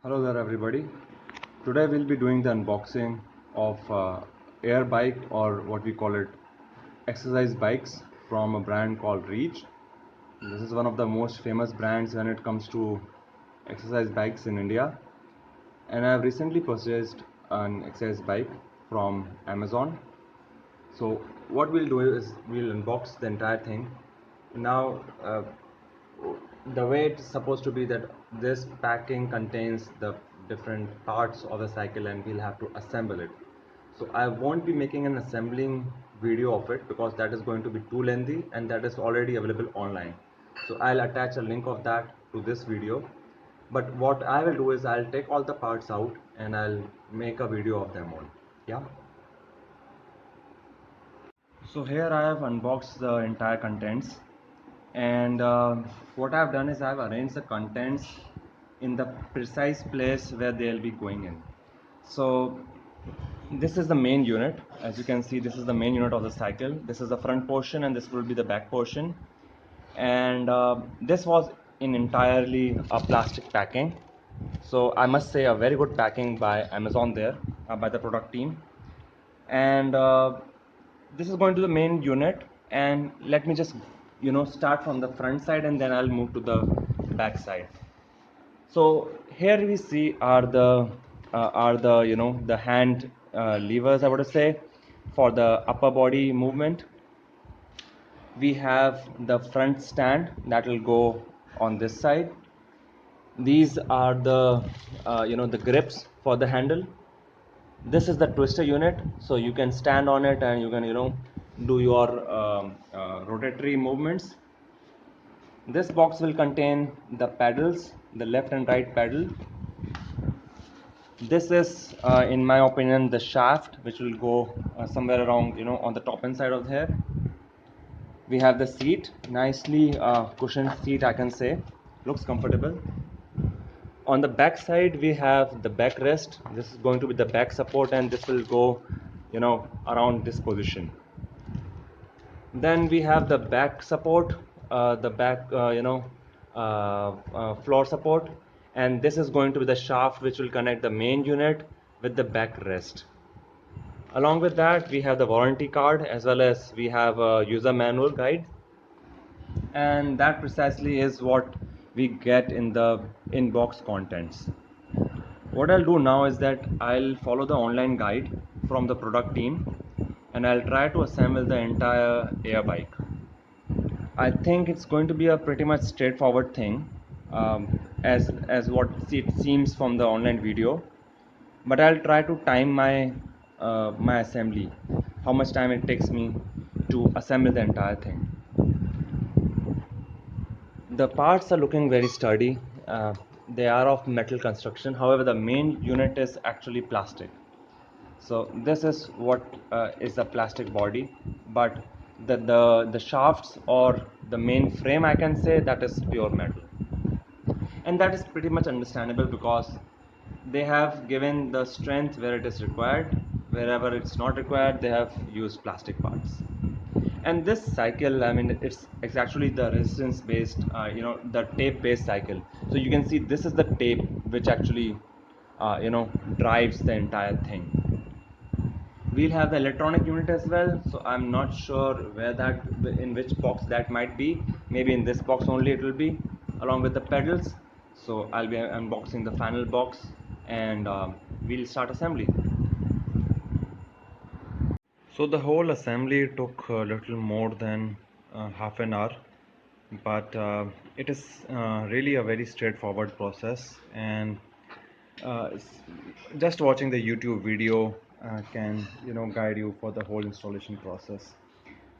Hello there everybody. Today we'll be doing the unboxing of air bike, or what we call it, exercise bikes from a brand called Reach. This is one of the most famous brands when it comes to exercise bikes in India, and I have recently purchased an exercise bike from Amazon. So what we'll do is we'll unbox the entire thing. Now the way it's supposed to be that this packing contains the different parts of the cycle and we'll have to assemble it. So I won't be making an assembling video of it because that is going to be too lengthy and that is already available online. So I'll attach a link of that to this video. But what I will do is I'll take all the parts out and I'll make a video of them all. Yeah. So here I have unboxed the entire contents, and what I've done is I've arranged the contents in the precise place where they'll be going in. So this is the main unit. As you can see, this is the main unit of the cycle. This is the front portion and this will be the back portion, and this was in entirely a plastic packing. So I must say a very good packing by Amazon there, by the product team. And this is going to the main unit, and let me just start from the front side and then I'll move to the back side. So here we see are the the hand levers, I would say, for the upper body movement. We have the front stand that will go on this side. These are the the grips for the handle. This is the twister unit, so you can stand on it and you can do your rotatory movements. This box will contain the pedals, the left and right pedal. This is in my opinion the shaft, which will go somewhere around on the top inside of here. We have the seat, nicely cushioned seat, I can say, looks comfortable. On the back side we have the backrest. This is going to be the back support and this will go around this position. Then we have the back support, the back floor support, and this is going to be the shaft which will connect the main unit with the backrest. Along with that we have the warranty card, as well as we have a user manual guide, and that precisely is what we get in the inbox contents. What I'll do now is that I'll follow the online guide from the product team and I'll try to assemble the entire air bike. I think it's going to be a pretty much straightforward thing, as what it seems from the online video. But I'll try to time my assembly, how much time it takes me to assemble the entire thing. The parts are looking very sturdy. They are of metal construction. However, the main unit is actually plastic. So this is what is a plastic body, but the shafts or the main frame, I can say, that is pure metal, and that is pretty much understandable because they have given the strength where it is required. Wherever it's not required, they have used plastic parts. And this cycle, I mean, it's actually the resistance based, the tape based cycle. So you can see this is the tape which actually drives the entire thing. We'll have the electronic unit as well, so I'm not sure where that, in which box that might be. Maybe in this box only it will be, along with the pedals. So I'll be unboxing the final box, and we'll start assembly. So the whole assembly took a little more than half an hour, but it is really a very straightforward process, and just watching the YouTube video can guide you for the whole installation process.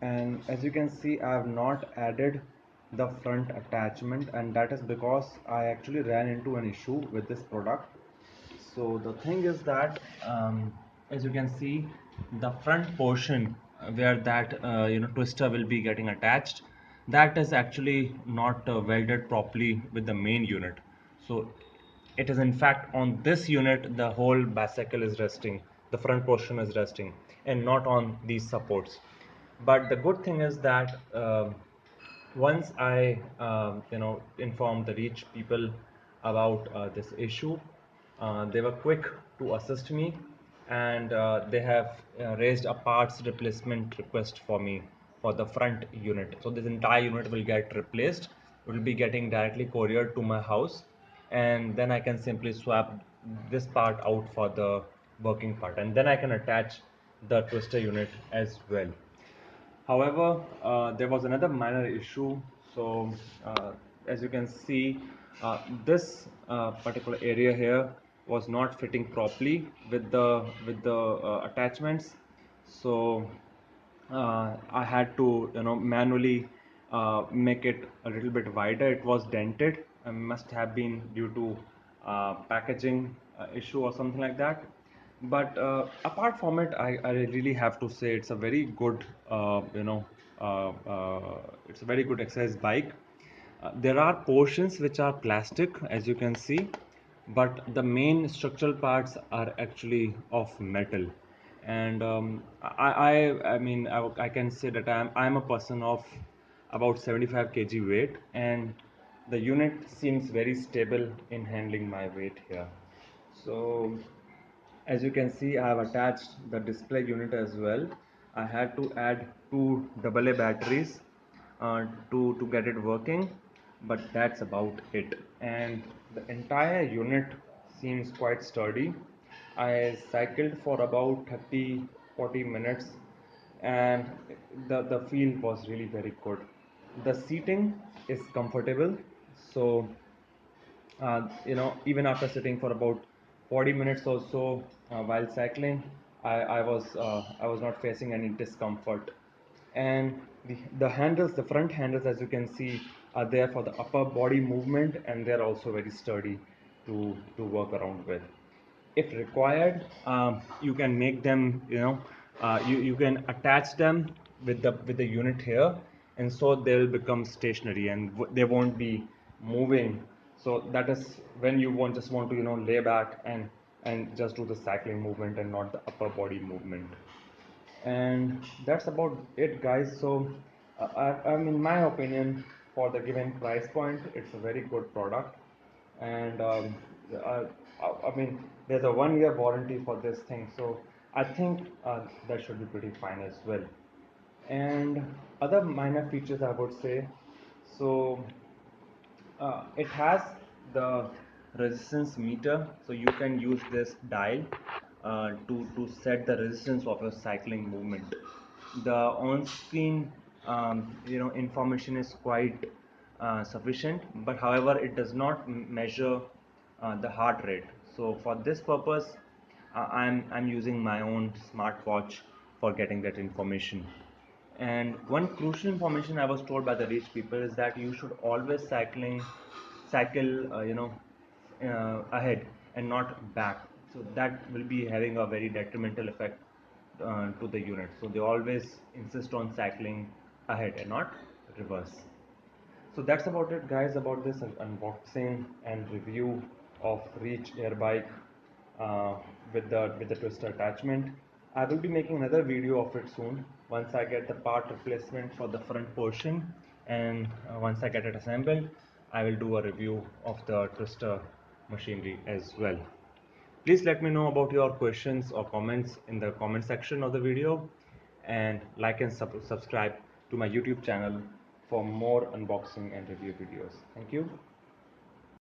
And as you can see, I have not added the front attachment, and that is because I actually ran into an issue with this product. So the thing is that as you can see, the front portion where that twister will be getting attached, that is actually not welded properly with the main unit. So it is in fact on this unit the whole bicycle is resting, the front portion is resting, and not on these supports. But the good thing is that once I informed the Reach people about this issue, They were quick to assist me, and they have raised a parts replacement request for me for the front unit. So this entire unit will get replaced. It will be getting directly couriered to my house, and then I can simply swap this part out for the working part, and then I can attach the twister unit as well. However, there was another minor issue. So, as you can see, this particular area here was not fitting properly with the attachments. So, I had to manually make it a little bit wider. It was dented and must have been due to packaging issue or something like that. But apart from it, I really have to say it's a very good it's a very good exercise bike. There are portions which are plastic, as you can see, but the main structural parts are actually of metal. And I can say that I'm a person of about 75 kg weight, and the unit seems very stable in handling my weight here. So as you can see, I have attached the display unit as well. I had to add two AA batteries to get it working, but that's about it. And the entire unit seems quite sturdy. I cycled for about 30-40 minutes, and the feel was really very good. The seating is comfortable, so even after sitting for about 40 minutes or so while cycling, I was not facing any discomfort. And the handles, the front handles, as you can see, are there for the upper body movement, and they're also very sturdy to work around with. If required, you can make them, you can attach them with the unit here, and so they will become stationary and they won't be moving. So that is when you just want to lay back and just do the cycling movement and not the upper body movement. And that's about it, guys. So in my opinion, for the given price point, it's a very good product. And I, I mean, there's a 1 year warranty for this thing, so I think that should be pretty fine as well. And other minor features, I would say, so it has the resistance meter, so you can use this dial to set the resistance of your cycling movement. The on-screen information is quite sufficient, but however it does not measure the heart rate. So for this purpose, I'm using my own smartwatch for getting that information. And one crucial information I was told by the rich people is that you should always cycle, ahead and not back. So that will be having a very detrimental effect to the unit. So they always insist on cycling ahead and not reverse. So that's about it, guys, about this unboxing and review of Reach Air Bike with the twister attachment. I will be making another video of it soon once I get the part replacement for the front portion, and once I get it assembled, I will do a review of the twister machinery as well. Please let me know about your questions or comments in the comment section of the video, and like and subscribe to my YouTube channel for more unboxing and review videos. Thank you.